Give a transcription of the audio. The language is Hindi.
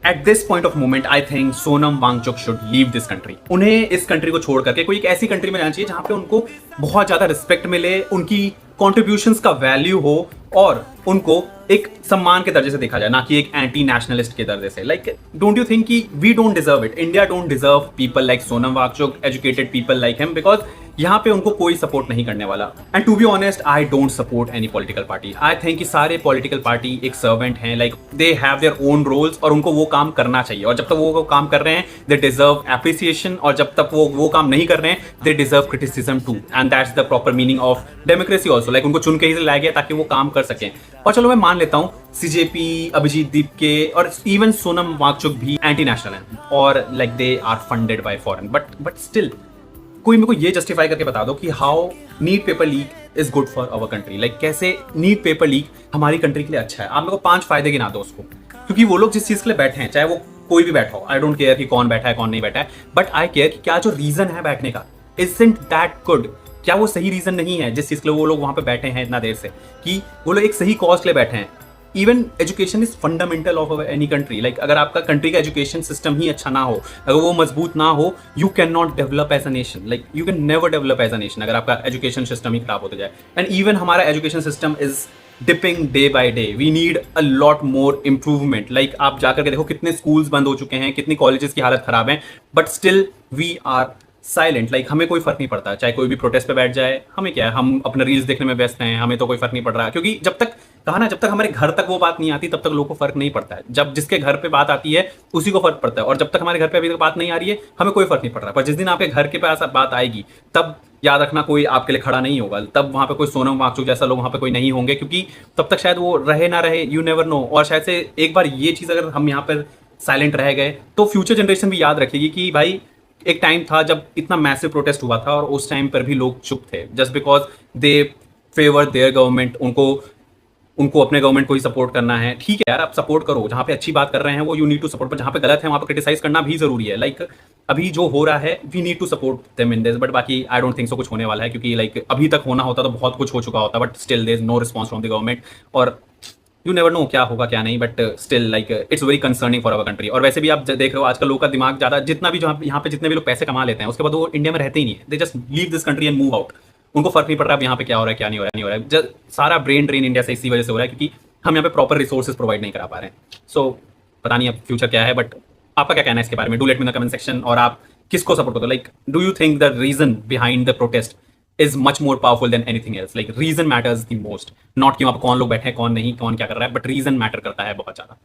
Eight this point of moment I think Sonam Wangchuk should leave this country. उन्हें इस कंट्री को छोड़ करके कोई एक ऐसी कंट्री में जाना चाहिए जहां पे उनको बहुत ज्यादा रिस्पेक्ट मिले, उनकी कॉन्ट्रीब्यूशंस का वैल्यू हो और उनको एक सम्मान के दर्जे से देखा जाए, ना कि एक एंटी नेशनलिस्ट के दर्जे से। लाइक डोंट यू थिंक कि we don't deserve it, India don't deserve people like Sonam Wangchuk, educated people like him, because यहाँ पे उनको कोई सपोर्ट नहीं करने वाला। And to be honest I don't support any political party. I think कि सारे पॉलिटिकल पार्टी एक सर्वेंट हैं, like they have their own roles और उनको वो काम करना चाहिए, और जब तक वो काम कर रहे हैं दे डिजर्व एप्रिसिएशन, और जब तक वो काम नहीं कर रहे हैं they deserve criticism too, and that's the proper meaning of democracy also. Like उनको चुन के ही लाया गया ताकि वो काम कर सकें। और चलो मैं मान लेता हूँ सीजेपी, अभिजीत दीपके और इवन सोनम वांगचुक भी एंटी नेशनल हैं और like they are funded by foreign, but still कोई मेरे को ये जस्टिफाई करके बता दो कि how NEET paper leak is good for our country. Like कैसे नीट पेपर लीक हमारी कंट्री के लिए अच्छा है। आप मेरे को 5 फायदे गिना दो उसको, क्योंकि वो लोग जिस चीज के लिए बैठे हैं, चाहे वो कोई भी बैठा हो, आई डोंट केयर कि कौन बैठा है कौन नहीं बैठा है, बट आई केयर कि क्या जो रीजन है बैठने का इजंट दैट गुड। क्या वो सही रीजन नहीं है जिस चीज के लिए वो लोग वहां पे बैठे हैं इतना देर से, कि वो लोग एक सही कॉज के लिए बैठे हैं। Even education is fundamental of any country. Like अगर आपका कंट्री का एजुकेशन सिस्टम ही अच्छा ना हो, अगर वो मजबूत ना हो, you can not develop as a nation. Like you can never develop as a nation अगर आपका एजुकेशन सिस्टम ही खराब होता जाए। एंड इवन हमारा education system is dipping day by day. We need a lot more improvement. Like आप जाकर के देखो कितने स्कूल्स बंद हो चुके हैं, कितनी कॉलेजेस की हालत खराब है, but still we are silent. Like हमें कोई फर्क नहीं पड़ता, चाहे कोई भी प्रोटेस्ट पे बैठ जाए, हमें क्या है, हम अपने रील्स देखने में व्यस्त हैं, हमें तो कोई फर्क नहीं पड़ रहा। क्योंकि जब तक कहा ना, जब तक हमारे घर तक वो बात नहीं आती तब तक लोगों को फर्क नहीं पड़ता है। जब जिसके घर पे बात आती है उसी को फर्क पड़ता है, और जब तक हमारे घर पे अभी तक बात नहीं आ रही है हमें कोई फर्क नहीं पड़ रहा। पर जिस दिन आपके घर के पास बात आएगी तब याद रखना कोई आपके लिए खड़ा नहीं होगा, तब वहां पे कोई सोनम वांगचुक जैसा लोग वहां पे कोई नहीं होंगे, क्योंकि तब तक शायद वो रहे ना रहे, यू नेवर नो। और शायद से एक बार ये चीज अगर हम यहाँ पर साइलेंट रह गए तो फ्यूचर जनरेशन भी याद रखेगी कि भाई एक टाइम था जब इतना मैसिव प्रोटेस्ट हुआ था और उस टाइम पर भी लोग चुप थे, just because they favour there government. उनको अपने गवर्नमेंट को ही सपोर्ट करना है। ठीक है यार, आप सपोर्ट करो, जहां पे अच्छी बात कर रहे हैं वो यू नीड टू सपोर्ट, पर जहां पे गलत है वहां पे क्रिटिसाइज करना भी जरूरी है। लाइक अभी जो हो रहा है we need to support them in this, but बाकी आई डोंट थिंक सो कुछ होने वाला है, क्योंकि लाइक अभी तक होना होता तो बहुत कुछ हो चुका होता, but still there is no response from the government, और यू नेवर नो क्या होगा क्या नहीं, but still like it's very concerning for our country. और वैसे भी आप देख रहे हो आजकल लोगों का दिमाग ज्यादा, जितना भी जो यहाँ पे जितने भी लोग पैसे कमा लेते हैं उसके बाद वो इंडिया में रहते ही नहीं है, they just leave this country and move out. उनको फर्क नहीं पड़ रहा अब यहाँ पे क्या हो रहा है क्या नहीं हो रहा है, नहीं हो रहा है। जस्ट सारा ब्रेन ड्रेन इंडिया से इसी वजह से हो रहा है, क्योंकि हम यहाँ पे प्रॉपर रिसोर्सेज प्रोवाइड नहीं करा पा रहे हैं। सो पता नहीं अब फ्यूचर क्या है, बट आपका क्या कहना है इसके बारे में? Do let me in the comment section. और आप किसको सपोर्ट करते हो? Like do you think the reason behind the protest is much more powerful than anything else? Like reason matters the most, not कि वहाँ पे कौन लोग बैठे हैं कौन नहीं कौन क्या कर रहा है, but reason matter करता है बहुत ज्यादा।